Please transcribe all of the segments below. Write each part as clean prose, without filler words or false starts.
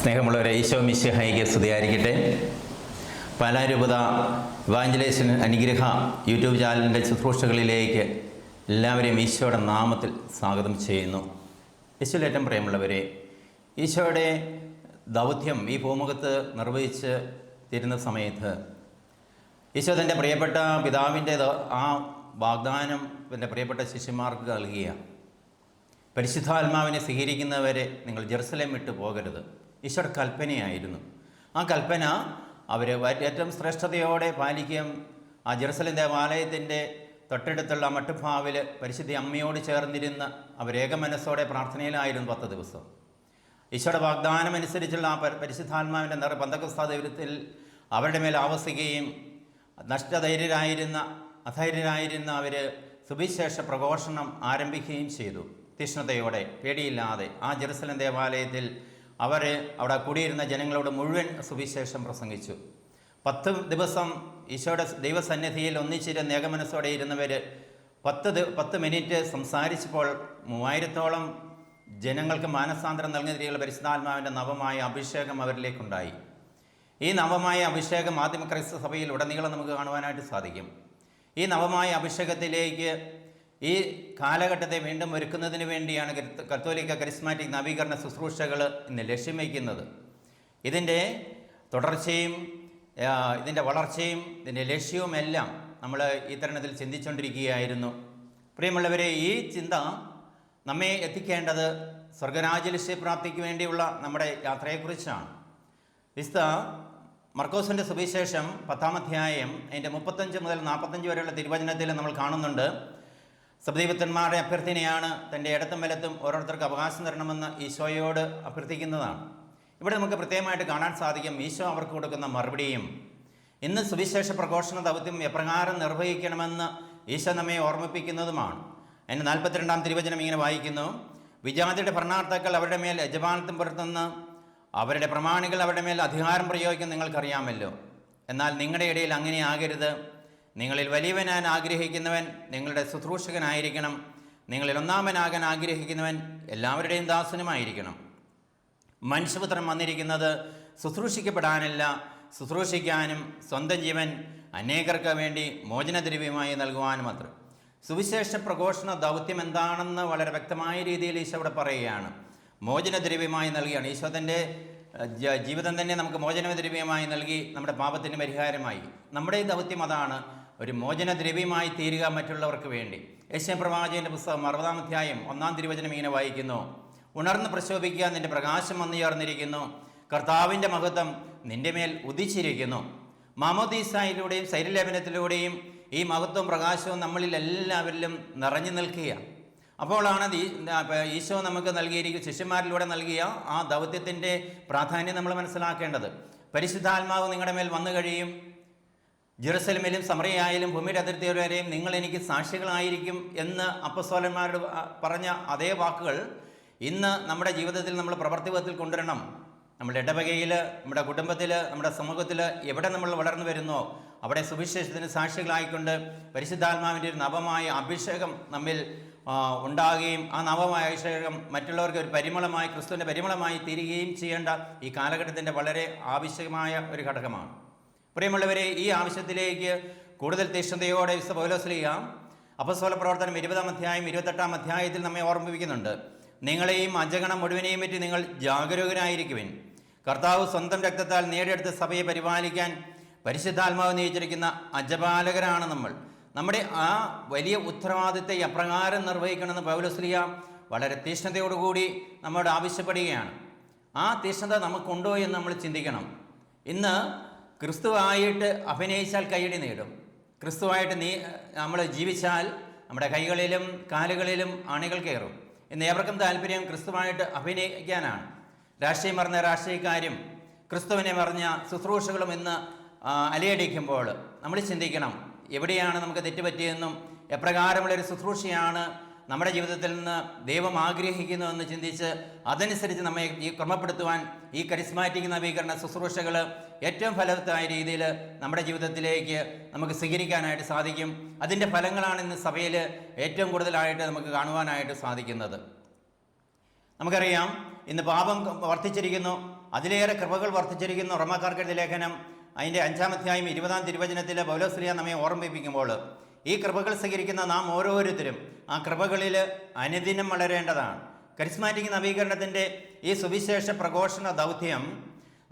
സ്നേഹമുള്ളവരെ, ഈശോ മിശിഹായിക്ക് സ്തുതിയായിരിക്കട്ടെ. പാലാരൂപത ഇവാഞ്ചലേഷൻ അനുഗ്രഹ യൂട്യൂബ് ചാനലിൻ്റെ ശുശ്രൂഷകളിലേക്ക് എല്ലാവരെയും ഈശോയുടെ നാമത്തിൽ സ്വാഗതം ചെയ്യുന്നു. ഈശോയിലേറ്റം പ്രിയമുള്ളവരെ, ഈശോയുടെ ദൗത്യം ഈ ഭൂമുഖത്ത് നിർവഹിച്ച് തരുന്ന സമയത്ത് ഈശോ തൻ്റെ പ്രിയപ്പെട്ട പിതാവിൻ്റെ ആ വാഗ്ദാനം തൻ്റെ പ്രിയപ്പെട്ട ശിഷ്യന്മാർക്ക് നൽകുകയാണ്. പരിശുദ്ധാത്മാവിനെ സ്വീകരിക്കുന്നവരെ നിങ്ങൾ ജെറുസലേം വിട്ടു പോകരുത്. ഈശോയുടെ കൽപ്പനയായിരുന്നു. ആ കൽപ്പന അവർ ഏറ്റവും ശ്രേഷ്ഠതയോടെ പാലിക്കുകയും ആ ജെറുസലേം ദേവാലയത്തിൻ്റെ തൊട്ടടുത്തുള്ള മട്ടുപ്പാവിൽ പരിശുദ്ധ അമ്മയോട് ചേർന്നിരുന്ന് അവരേക മനസ്സോടെ പ്രാർത്ഥനയിലായിരുന്നു 10 ദിവസം. ഈശോയുടെ വാഗ്ദാനം അനുസരിച്ചുള്ള ആ പരിശുദ്ധാത്മാവിൻ്റെ പന്തക്കോസ്താ ദൈവത്തിൽ അവരുടെ മേൽ ആവസിക്കുകയും അധൈര്യരായിരുന്ന അവർ സുവിശേഷ പ്രഘോഷണം ആരംഭിക്കുകയും ചെയ്തു. തീഷ്ണതയോടെ, പേടിയില്ലാതെ ആ ജെറുസലേം ദേവാലയത്തിൽ അവിടെ കൂടിയിരുന്ന ജനങ്ങളോട് മുഴുവൻ സുവിശേഷം പ്രസംഗിച്ചു. 10 ദിവസം ഈശോയുടെ ദൈവസന്നിധിയിൽ ഒന്നിച്ചിരുന്ന് ഏകമനസ്സോടെ ഇരുന്നവർ 10 മിനിറ്റ് സംസാരിച്ചപ്പോൾ 3000-ഓളം ജനങ്ങൾക്ക് മാനസാന്തരം നൽകുന്ന രീതിയിലുള്ള പരിശുദ്ധാത്മാവിൻ്റെ നവമായ അഭിഷേകം അവരിലേക്കുണ്ടായി. ഈ നവമായ അഭിഷേകം ആദിമ ക്രൈസ്തവ സഭയിൽ ഉടനീളം നമുക്ക് കാണുവാനായിട്ട് സാധിക്കും. ഈ നവമായ അഭിഷേകത്തിലേക്ക് ഈ കാലഘട്ടത്തെ വീണ്ടും ഒരുക്കുന്നതിന് വേണ്ടിയാണ് കത്തോലിക്ക കരിസ്മാറ്റിക് നവീകരണ ശുശ്രൂഷകൾ ഇന്ന് ലക്ഷ്യം വയ്ക്കുന്നത്. ഇതിൻ്റെ തുടർച്ചയും ഇതിൻ്റെ വളർച്ചയും ഇതിൻ്റെ ലക്ഷ്യവുമെല്ലാം നമ്മൾ ഈ തരുണത്തിൽ ചിന്തിച്ചുകൊണ്ടിരിക്കുകയായിരുന്നു. പ്രിയമുള്ളവരെ, ഈ ചിന്ത നമ്മെ എത്തിക്കേണ്ടത് സ്വർഗരാജ്യലക്ഷ്യപ്രാപ്തിക്ക് വേണ്ടിയുള്ള നമ്മുടെ യാത്രയെക്കുറിച്ചാണ്. വിശുദ്ധ മർക്കോസിൻ്റെ സുവിശേഷം 10-ാം അധ്യായം അതിൻ്റെ 35 മുതൽ 45 വരെയുള്ള തിരുവചനത്തിൽ നമ്മൾ കാണുന്നുണ്ട്. സബ്ദൈവത്തന്മാരുടെ അഭ്യർത്ഥനയാണ് തൻ്റെ ഇടത്തും വലത്തും ഓരോരുത്തർക്ക് അവകാശം തരണമെന്ന് ഈശോയോട് അഭ്യർത്ഥിക്കുന്നതാണ്. ഇവിടെ നമുക്ക് പ്രത്യേകമായിട്ട് കാണാൻ സാധിക്കും ഈശോ അവർക്ക് കൊടുക്കുന്ന മറുപടിയും ഇന്ന് സുവിശേഷ പ്രഘോഷണ ദൗത്യം എപ്രകാരം നിർവഹിക്കണമെന്ന് ഈശോ നമ്മെ ഓർമ്മിപ്പിക്കുന്നതുമാണ്. അതിന് 42-ാം തിരുവചനം ഇങ്ങനെ വായിക്കുന്നു: വിജാതിയുടെ ഭരണാർത്ഥക്കൾ അവരുടെ മേൽ യജമാനത്വം പുലർത്തുന്ന അവരുടെ പ്രമാണികൾ അവരുടെ മേൽ അധികാരം പ്രയോഗിക്കും നിങ്ങൾക്കറിയാമല്ലോ. എന്നാൽ നിങ്ങളുടെ ഇടയിൽ അങ്ങനെ ആകരുത്. നിങ്ങളിൽ വലിയവനാൻ ആഗ്രഹിക്കുന്നവൻ നിങ്ങളുടെ ശുശ്രൂഷകനായിരിക്കണം. നിങ്ങളിൽ ഒന്നാമനാകാൻ ആഗ്രഹിക്കുന്നവൻ എല്ലാവരുടെയും ദാസനുമായിരിക്കണം. മനുഷ്യപുത്രൻ വന്നിരിക്കുന്നത് ശുശ്രൂഷിക്കപ്പെടാനല്ല, ശുശ്രൂഷിക്കാനും സ്വന്തം ജീവൻ അനേകർക്ക് വേണ്ടി മോചനദ്രവ്യമായി നൽകുവാനും അത്ര. സുവിശേഷ പ്രഘോഷണ ദൗത്യം എന്താണെന്ന് വളരെ വ്യക്തമായ രീതിയിൽ ഈശോ ഇവിടെ പറയുകയാണ്. മോചനദ്രവ്യമായി നൽകുകയാണ്. ഈശോ തൻ്റെ ജീവിതം തന്നെ നമുക്ക് മോചനദ്രവ്യമായി നൽകി, നമ്മുടെ പാപത്തിന് പരിഹാരമായി. നമ്മുടെ ഈ ദൗത്യം അതാണ്, ഒരു മോചനദ്രവ്യമായി തീരുക മറ്റുള്ളവർക്ക് വേണ്ടി. യെശയ്യാപ്രവാചകന്റെ പുസ്തകം 60-ാം അധ്യായം 1-ാം തിരുവചനം ഇങ്ങനെ വായിക്കുന്നു: ഉണർന്ന് പ്രശോഭിക്കുക, നിന്റെ പ്രകാശം വന്നു ചേർന്നിരിക്കുന്നു, കർത്താവിൻ്റെ മഹത്വം നിന്റെ മേൽ ഉദിച്ചിരിക്കുന്നു. മാമോദീസായിലൂടെയും ശരീരലേപനത്തിലൂടെയും ഈ മഹത്വവും പ്രകാശവും നമ്മളിൽ എല്ലാവരിലും നിറഞ്ഞു നിൽക്കുക. അപ്പോഴാണ് ഈശോ നമുക്ക് നൽകിയിരിക്കുന്ന ശിഷ്യന്മാരിലൂടെ നൽകിയ ആ ദൗത്യത്തിൻ്റെ പ്രാധാന്യം നമ്മൾ മനസ്സിലാക്കേണ്ടത്. പരിശുദ്ധാത്മാവ് നിങ്ങളുടെ മേൽ വന്നു കഴിയും. ജെറുസലേമിലും സമറിയായാലും ഭൂമിയുടെ അതിർത്തി വരെയും നിങ്ങൾ എനിക്ക് സാക്ഷികളായിരിക്കും എന്ന് അപ്പസ്തോലന്മാരോട് പറഞ്ഞ അതേ വാക്കുകൾ ഇന്ന് നമ്മുടെ ജീവിതത്തിൽ നമ്മൾ പ്രവർത്തിപഥത്തിൽ കൊണ്ടുവരണം. നമ്മുടെ ഇടവകയിൽ, നമ്മുടെ കുടുംബത്തിൽ, നമ്മുടെ സമൂഹത്തിൽ എവിടെ നമ്മൾ വളർന്നു വരുന്നോ അവിടെ സുവിശേഷത്തിന് സാക്ഷികളായിക്കൊണ്ട് പരിശുദ്ധാത്മാവിൻ്റെ ഒരു നവമായ അഭിഷേകം നമ്മിൽ ഉണ്ടാകുകയും ആ നവമായ അഭിഷേകം മറ്റുള്ളവർക്ക് ഒരു പരിമളമായി, ക്രിസ്തുവിൻ്റെ പരിമളമായി തീരുകയും ചെയ്യേണ്ട ഈ കാലഘട്ടത്തിൻ്റെ വളരെ ആവശ്യമായ ഒരു ഘടകമാണ്. പ്രിയമുള്ളവരെ, ഈ ആവശ്യത്തിലേക്ക് കൂടുതൽ തീഷ്ണതയോടെ വിശുദ്ധ പൗലോസ്ലീഹ അപ്പസ്തോല പ്രവർത്തനം 20-ാം അധ്യായം 28-ാം അധ്യായത്തിൽ നമ്മെ ഓർമ്മിപ്പിക്കുന്നുണ്ട്. നിങ്ങളെയും അജഗണം മുഴുവനെയും പറ്റി നിങ്ങൾ ജാഗരൂകരായിരിക്കുവിൻ. കർത്താവ് സ്വന്തം രക്തത്താൽ നേടിയെടുത്ത സഭയെ പരിപാലിക്കാൻ പരിശുദ്ധാത്മാവ് നിയോഗിച്ചിരിക്കുന്ന അജപാലകരാണ് നമ്മൾ. നമ്മുടെ ആ വലിയ ഉത്തരവാദിത്തത്തെ അപ്രകാരം നിർവഹിക്കണമെന്ന് പൗലോസ്ലീഹ വളരെ തീഷ്ണതയോടുകൂടി നമ്മോട് ആവശ്യപ്പെടുകയാണ്. ആ തീഷ്ണത നമുക്കുണ്ടോ എന്ന് നമ്മൾ ചിന്തിക്കണം. ഇന്ന് ക്രിസ്തുവായിട്ട് അഭിനയിച്ചാൽ കൈയടി നേടും. ക്രിസ്തുവായിട്ട് നമ്മൾ ജീവിച്ചാൽ നമ്മുടെ കൈകളിലും കാലുകളിലും അണികൾ കയറും. ഇന്ന് ഏവർക്കും താല്പര്യം ക്രിസ്തുവായിട്ട് അഭിനയിക്കാനാണ്. രാഷ്ട്രീയം പറഞ്ഞ രാഷ്ട്രീയക്കാരും ക്രിസ്തുവിനെ പറഞ്ഞ ശുശ്രൂഷകളും ഇന്ന് അലയടിക്കുമ്പോൾ നമ്മൾ ചിന്തിക്കണം, എവിടെയാണ് നമുക്ക് തെറ്റുപറ്റിയെന്നും എപ്രകാരമുള്ളൊരു ശുശ്രൂഷയാണ് നമ്മുടെ ജീവിതത്തിൽ നിന്ന് ദൈവം ആഗ്രഹിക്കുന്നുവെന്ന് ചിന്തിച്ച് അതനുസരിച്ച് നമ്മെ ക്രമപ്പെടുത്തുവാൻ ഈ കരിസ്മാറ്റിക് നവീകരണ ശുശ്രൂഷകൾ ഏറ്റവും ഫലവത്തായ രീതിയിൽ നമ്മുടെ ജീവിതത്തിലേക്ക് നമുക്ക് സ്വീകരിക്കാനായിട്ട് സാധിക്കും. അതിൻ്റെ ഫലങ്ങളാണ് ഇന്ന് സഭയിൽ ഏറ്റവും കൂടുതലായിട്ട് നമുക്ക് കാണുവാനായിട്ട് സാധിക്കുന്നത്. നമുക്കറിയാം, ഇന്ന് പാപം വർദ്ധിച്ചിരിക്കുന്നു. അതിലേറെ കൃപകൾ വർദ്ധിച്ചിരിക്കുന്നു. റോമാക്കാർക്കെഴുതിയ ലേഖനം അതിൻ്റെ 5-ാം അധ്യായം 20-ാം തിരുവചനത്തിൽ പൗലോസ്ലീഹ നമ്മെ ഓർമ്മിപ്പിക്കുമ്പോൾ ഈ കൃപകൾ സ്വീകരിക്കുന്ന നാം ഓരോരുത്തരും ആ കൃപകളിൽ അനുദിനം വളരേണ്ടതാണ്. കരിസ്മാറ്റിക് നവീകരണത്തിൻ്റെ ഈ സുവിശേഷ പ്രഘോഷണ ദൗത്യം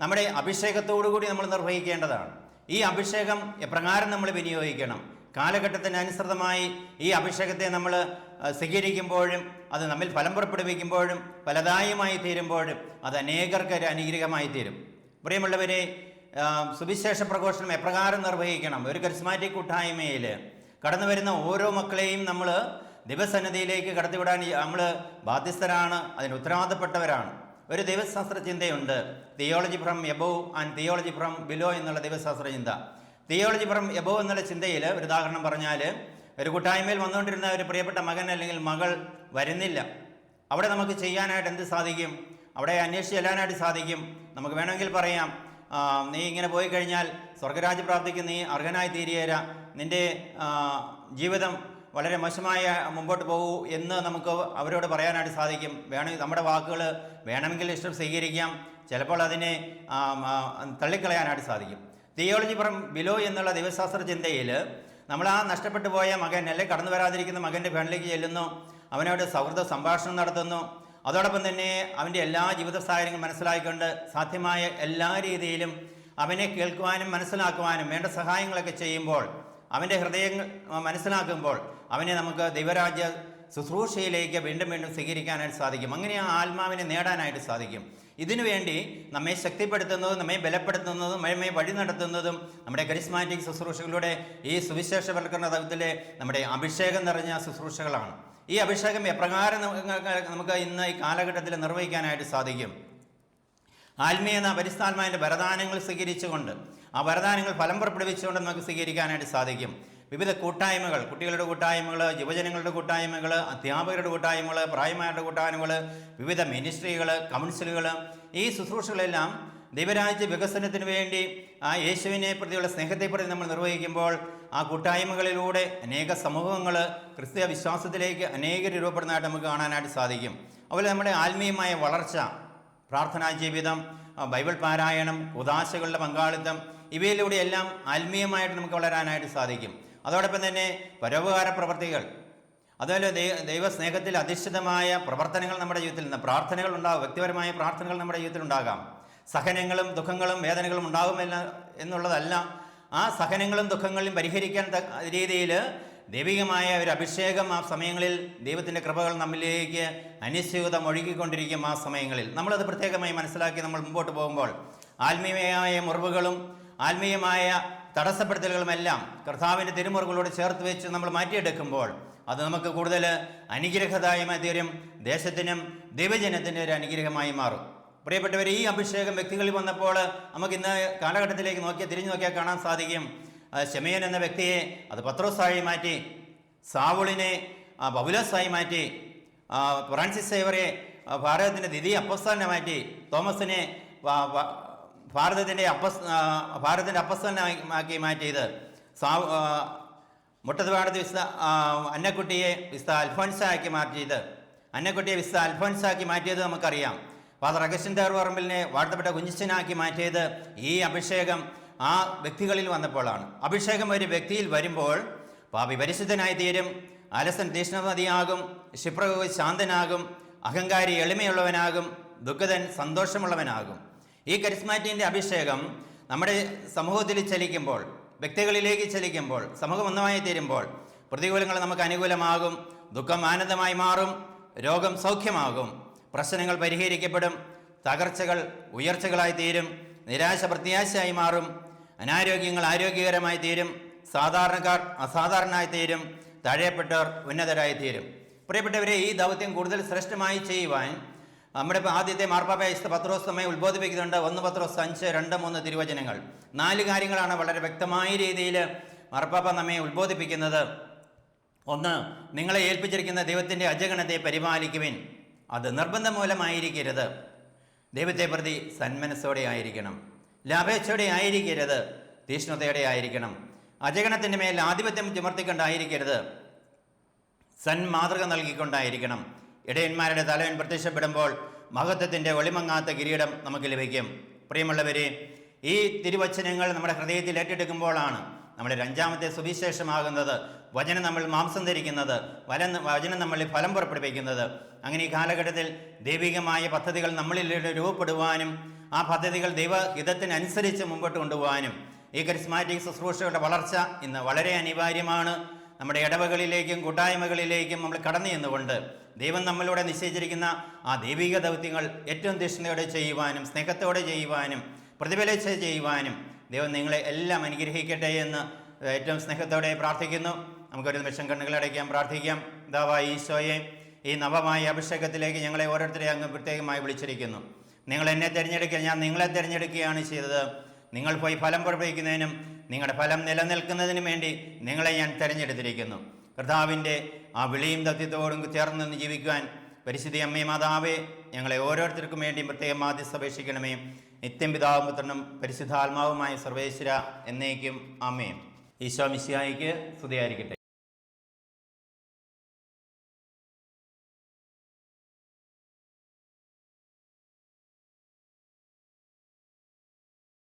നമ്മുടെ അഭിഷേകത്തോടുകൂടി നമ്മൾ നിർവഹിക്കേണ്ടതാണ്. ഈ അഭിഷേകം എപ്രകാരം നമ്മൾ വിനിയോഗിക്കണം, കാലഘട്ടത്തിനനുസൃതമായി ഈ അഭിഷേകത്തെ നമ്മൾ സ്വീകരിക്കുമ്പോഴും അത് നമ്മിൽ ഫലം പുറപ്പെടുവിക്കുമ്പോഴും ഫലദായമായി തീരുമ്പോഴും അത് അനേകർക്ക് ഒരു അനുഗ്രഹമായി തീരും. പ്രിയമുള്ളവരെ, സുവിശേഷ പ്രഘോഷണം എപ്രകാരം നിർവഹിക്കണം? ഒരു കരിസ്മാറ്റിക് കൂട്ടായ്മയിൽ കടന്നു വരുന്ന ഓരോ മക്കളെയും നമ്മൾ ദൈവസന്നിധിയിലേക്ക് കടത്തിവിടാൻ നമ്മൾ ബാധ്യസ്ഥരാണ്, അതിന് ഉത്തരവാദപ്പെട്ടവരാണ്. ഒരു ദൈവശാസ്ത്ര ചിന്തയുണ്ട്, theology from above and theology from below എന്നുള്ള ദൈവശാസ്ത്ര ചിന്ത. തിയോളജി ഫ്രം എബോവ് എന്നുള്ള ചിന്തയിൽ ഒരു ഉദാഹരണം പറഞ്ഞാൽ, ഒരു കൂട്ടായ്മയിൽ വന്നുകൊണ്ടിരുന്ന ഒരു പ്രിയപ്പെട്ട മകൻ അല്ലെങ്കിൽ മകൾ വരുന്നില്ല. അവിടെ നമുക്ക് ചെയ്യാനായിട്ട് എന്ത് സാധിക്കും? അവിടെ അന്വേഷിച്ച് ചെല്ലാനായിട്ട് സാധിക്കും. നമുക്ക് വേണമെങ്കിൽ പറയാം, നീ ഇങ്ങനെ പോയി കഴിഞ്ഞാൽ സ്വർഗരാജ്യപ്രാപ്തിക്ക് നീ അർഹനായി തീരുകയില്ല, നിൻ്റെ ജീവിതം വളരെ മോശമായ മുമ്പോട്ട് പോകൂ എന്ന് നമുക്ക് അവരോട് പറയാനായിട്ട് സാധിക്കും. വേണമെങ്കിൽ നമ്മുടെ വാക്കുകൾ വേണമെങ്കിൽ ഇഷ്ടം സ്വീകരിക്കാം, ചിലപ്പോൾ അതിനെ തള്ളിക്കളയാനായിട്ട് സാധിക്കും. തിയോളജി ഫ്രം ബിലോ എന്നുള്ള ദൈവശാസ്ത്ര ചിന്തയിൽ നമ്മൾ ആ നഷ്ടപ്പെട്ടു പോയ മകൻ അല്ലെങ്കിൽ കടന്നു വരാതിരിക്കുന്ന മകൻ്റെ ഫാനിലേക്ക് ചെല്ലുന്നു, അവനോട് സൗഹൃദ സംഭാഷണം നടത്തുന്നു. അതോടൊപ്പം തന്നെ അവൻ്റെ എല്ലാ ജീവിത സാഹചര്യങ്ങളും മനസ്സിലാക്കിക്കൊണ്ട് സാധ്യമായ എല്ലാ രീതിയിലും അവനെ കേൾക്കുവാനും മനസ്സിലാക്കുവാനും വേണ്ട സഹായങ്ങളൊക്കെ ചെയ്യുമ്പോൾ, അവൻ്റെ ഹൃദയങ്ങൾ മനസ്സിലാക്കുമ്പോൾ അവനെ നമുക്ക് ദൈവരാജ്യ ശുശ്രൂഷയിലേക്ക് വീണ്ടും വീണ്ടും സ്വീകരിക്കാനായിട്ട് സാധിക്കും. അങ്ങനെ ആ ആത്മാവിനെ നേടാനായിട്ട് സാധിക്കും. ഇതിനുവേണ്ടി നമ്മെ ശക്തിപ്പെടുത്തുന്നതും നമ്മെ ബലപ്പെടുത്തുന്നതും നമ്മെ വഴി നടത്തുന്നതും നമ്മുടെ കരിസ്മാറ്റിക് ശുശ്രൂഷകളുടെ ഈ സുവിശേഷവൽക്കരണ തലത്തിലെ നമ്മുടെ അഭിഷേകം നിറഞ്ഞ ശുശ്രൂഷകളാണ്. ഈ അഭിഷേകം എപ്രകാരം നമുക്ക് ഇന്ന് ഈ കാലഘട്ടത്തിൽ നിർവഹിക്കാനായിട്ട് സാധിക്കും? ആത്മീയ പരിസ്ഥാത്മാവിൻ്റെ വരദാനങ്ങൾ സ്വീകരിച്ചുകൊണ്ട്, ആ വരദാനങ്ങൾ ഫലം പുറപ്പെടുവിച്ചുകൊണ്ട് നമുക്ക് സ്വീകരിക്കാനായിട്ട് സാധിക്കും. വിവിധ കൂട്ടായ്മകൾ, കുട്ടികളുടെ കൂട്ടായ്മകൾ, യുവജനങ്ങളുടെ കൂട്ടായ്മകൾ, അധ്യാപകരുടെ കൂട്ടായ്മകൾ, പ്രായമാരുടെ കൂട്ടായ്മകൾ, വിവിധ മിനിസ്ട്രികൾ, കൗൺസിലുകൾ, ഈ ശുശ്രൂഷകളെല്ലാം ദൈവരാജ്യ വികസനത്തിന് വേണ്ടി ആ യേശുവിനെ പ്രതിയുള്ള സ്നേഹത്തെ പ്രതി നമ്മൾ നിർവഹിക്കുമ്പോൾ ആ കൂട്ടായ്മകളിലൂടെ അനേക സമൂഹങ്ങൾ ക്രിസ്തീയ വിശ്വാസത്തിലേക്ക് അനേകർ രൂപപ്പെടുന്നതായിട്ട് നമുക്ക് കാണാനായിട്ട് സാധിക്കും. അതുപോലെ നമ്മുടെ ആത്മീയമായ വളർച്ച, പ്രാർത്ഥനാ ജീവിതം, ബൈബിൾ പാരായണം, ഉദാശകളുടെ പങ്കാളിത്തം, ഇവയിലൂടെയെല്ലാം ആത്മീയമായിട്ട് നമുക്ക് വളരാനായിട്ട് സാധിക്കും. അതോടൊപ്പം തന്നെ പരോപകാര പ്രവർത്തികൾ, അതുപോലെ ദൈവസ്നേഹത്തിൽ അധിഷ്ഠിതമായ പ്രവർത്തനങ്ങൾ നമ്മുടെ ജീവിതത്തിൽ നിന്ന്, പ്രാർത്ഥനകൾ ഉണ്ടാകും, വ്യക്തിപരമായ പ്രാർത്ഥനകൾ നമ്മുടെ ജീവിതത്തിൽ ഉണ്ടാകാം. സഹനങ്ങളും ദുഃഖങ്ങളും വേദനകളും ഉണ്ടാകുമില്ല എന്നുള്ളതല്ല, ആ സഹനങ്ങളും ദുഃഖങ്ങളും പരിഹരിക്കാൻ രീതിയിൽ ദൈവികമായ ഒരു അഭിഷേകം ആ സമയങ്ങളിൽ ദൈവത്തിൻ്റെ കൃപകൾ നമ്മിലേക്ക് അനിശ്ചിതം ഒഴുകിക്കൊണ്ടിരിക്കും. ആ സമയങ്ങളിൽ നമ്മളത് പ്രത്യേകമായി മനസ്സിലാക്കി നമ്മൾ മുമ്പോട്ട് പോകുമ്പോൾ ആത്മീയമായ മുറിവുകളും ആത്മീയമായ തടസ്സപ്പെടുത്തലുകളുമെല്ലാം കർത്താവിൻ്റെ തിരുമുറുകളോട് ചേർത്ത് വെച്ച് നമ്മൾ മാറ്റിയെടുക്കുമ്പോൾ അത് നമുക്ക് കൂടുതൽ അനുഗ്രഹദായമായി തീരും, ദേശത്തിനും ദൈവജനത്തിൻ്റെ ഒരു അനുഗ്രഹമായി മാറും. പ്രിയപ്പെട്ടവർ, ഈ അഭിഷേകം വ്യക്തികളിൽ വന്നപ്പോൾ നമുക്ക് ഇന്ന് കാലഘട്ടത്തിലേക്ക് തിരിഞ്ഞു നോക്കിയാൽ കാണാൻ സാധിക്കും. ശമയൻ എന്ന വ്യക്തിയെ അത് പത്രോസായി മാറ്റി, സാവുളിനെ പൗലോസായി മാറ്റി, ഫ്രാൻസിസ് സേവറെ ഭാരതത്തിൻ്റെ ദ്വിതീയ അപ്പസ്തലനെ മാറ്റി, തോമസിനെ ഭാരതത്തിൻ്റെ അപ്പസ്തലനാക്കി മാറ്റിയത്, മുട്ടത്തുപാടത്ത് അന്നക്കുട്ടിയെ വിശുദ്ധ അൽഫോൻസാക്കി മാറ്റിയത്, അന്നക്കുട്ടിയെ വിശുദ്ധ അൽഫോൻസാക്കി മാറ്റിയത് നമുക്കറിയാം. ഫാദർ അഗസ്റ്റിൻ തേർവർമ്പിലിനെ വാഴ്ത്തപ്പെട്ട കുഞ്ഞിച്ചനാക്കി മാറ്റിയത് ഈ അഭിഷേകം ആ വ്യക്തികളിൽ വന്നപ്പോഴാണ്. അഭിഷേകം ഒരു വ്യക്തിയിൽ വരുമ്പോൾ പാപി പരിശുദ്ധനായി തീരും, അലസൻ തീഷ്ണമതിയാകും, ക്ഷിപ്രകോപി ശാന്തനാകും, അഹങ്കാരി എളിമയുള്ളവനാകും, ദുഃഖിതൻ സന്തോഷമുള്ളവനാകും. ഈ കരിസ്മാറ്റിൻ്റെ അഭിഷേകം നമ്മുടെ സമൂഹത്തിൽ ചലിക്കുമ്പോൾ, വ്യക്തികളിലേക്ക് ചലിക്കുമ്പോൾ, സമൂഹം ഒന്നായി തീരുമ്പോൾ പ്രതികൂലങ്ങൾ നമുക്ക് അനുകൂലമാകും, ദുഃഖം ആനന്ദമായി മാറും, രോഗം സൗഖ്യമാകും, പ്രശ്നങ്ങൾ പരിഹരിക്കപ്പെടും, തകർച്ചകൾ ഉയർച്ചകളായി തീരും, നിരാശ പ്രത്യാശയായി മാറും, അനാരോഗ്യങ്ങൾ ആരോഗ്യകരമായി തീരും, സാധാരണക്കാർ അസാധാരണമായി തീരും, താഴെപ്പെട്ടവർ ഉന്നതരായി തീരും. പ്രിയപ്പെട്ടവരെ, ഈ ദൗത്യം കൂടുതൽ ശ്രേഷ്ഠമായി ചെയ്യുവാൻ നമ്മുടെ ആദ്യത്തെ മാർപ്പാപ്പ പത്രോസ് നമ്മെ ഉത്ബോധിപ്പിക്കുന്നുണ്ട്. 1 പത്രോസ് 5, 2, 3 തിരുവചനങ്ങൾ. 4 കാര്യങ്ങളാണ് വളരെ വ്യക്തമായ രീതിയിൽ മാർപ്പാപ്പ നമ്മെ ഉത്ബോധിപ്പിക്കുന്നത്. 1, നിങ്ങളെ ഏൽപ്പിച്ചിരിക്കുന്ന ദൈവത്തിൻ്റെ അജഗണത്തെ പരിപാലിക്കുവിൻ. അത് നിർബന്ധം മൂലമായിരിക്കരുത്, ദൈവത്തെ പ്രതി സന്മനസ്സോടെ ആയിരിക്കണം, ലാഭേച്ഛയോടെ ആയിരിക്കരുത്, തീഷ്ണതയോടെ ആയിരിക്കണം, അജഗണത്തിൻ്റെ മേൽ ആധിപത്യം ചുമർത്തിക്കൊണ്ടായിരിക്കരുത്, സന്മാതൃക നൽകിക്കൊണ്ടായിരിക്കണം. ഇടയന്മാരുടെ തലവൻ പ്രത്യക്ഷപ്പെടുമ്പോൾ മഹത്വത്തിൻ്റെ ഒളിമങ്ങാത്ത കിരീടം നമുക്ക് ലഭിക്കും. പ്രിയമുള്ളവരെ, ഈ തിരുവചനങ്ങൾ നമ്മുടെ ഹൃദയത്തിൽ ഏറ്റെടുക്കുമ്പോഴാണ് നമ്മുടെ അഞ്ചാമത്തെ സുവിശേഷമാകുന്നത്. വചനം നമ്മൾ മാംസം ധരിക്കുന്നത്, വചനം നമ്മളിൽ ഫലം പുറപ്പെടുവിക്കുന്നത്. അങ്ങനെ ഈ കാലഘട്ടത്തിൽ ദൈവികമായ പദ്ധതികൾ നമ്മളിൽ രൂപപ്പെടുവാനും ആ പദ്ധതികൾ ദൈവഹിതത്തിനനുസരിച്ച് മുമ്പോട്ട് കൊണ്ടുപോകാനും ഈ കരിസ്മാറ്റിക് ശുശ്രൂഷകളുടെ വളർച്ച ഇന്ന് വളരെ അനിവാര്യമാണ്. നമ്മുടെ ഇടവകളിലേക്കും കൂട്ടായ്മകളിലേക്കും നമ്മൾ കടന്നു ചെന്നുകൊണ്ട് ദൈവം നമ്മളിലൂടെ നിശ്ചയിച്ചിരിക്കുന്ന ആ ദൈവിക ദൗത്യങ്ങൾ ഏറ്റവും തീക്ഷ്ണതയോടെ ചെയ്യുവാനും സ്നേഹത്തോടെ ചെയ്യുവാനും പ്രതിഫലിച്ച് ചെയ്യുവാനും ദൈവം നിങ്ങളെ എല്ലാം അനുഗ്രഹിക്കട്ടെ എന്ന് ഏറ്റവും സ്നേഹത്തോടെ പ്രാർത്ഥിക്കുന്നു. നമുക്കൊരു നിമിഷം കണ്ണുകളടയ്ക്കാൻ പ്രാർത്ഥിക്കാം. ദാവാ ഈശോയെ, ഈ നവമായ അഭിഷേകത്തിലേക്ക് ഞങ്ങളെ ഓരോരുത്തരെയും അങ്ങ് പ്രത്യേകമായി വിളിച്ചിരിക്കുന്നു. നിങ്ങൾ എന്നെ തിരഞ്ഞെടുക്കുക, ഞാൻ നിങ്ങളെ തിരഞ്ഞെടുക്കുകയാണ് ചെയ്തത്. നിങ്ങൾ പോയി ഫലം പുറപ്പെടുവിക്കുന്നതിനും നിങ്ങളുടെ ഫലം നിലനിൽക്കുന്നതിനും വേണ്ടി നിങ്ങളെ ഞാൻ തിരഞ്ഞെടുത്തിരിക്കുന്നു. കർത്താവിൻ്റെ ആ വിളിയും ദൗത്യത്തോടും ചേർന്ന് നിന്ന് ജീവിക്കുവാൻ പരിശുദ്ധ അമ്മേ മാതാവേ, ഞങ്ങളെ ഓരോരുത്തർക്കും വേണ്ടിയും പ്രത്യേകം മാധ്യസ്ഥപേക്ഷിക്കണമേ. നിത്യം പിതാവും പുത്രനും പരിശുദ്ധാത്മാവുമായ സർവേശ്വര എന്നേക്കും ആമേൻ. ഈശോ മിശിഹായിക്ക് സ്തുതിയായിരിക്കട്ടെ.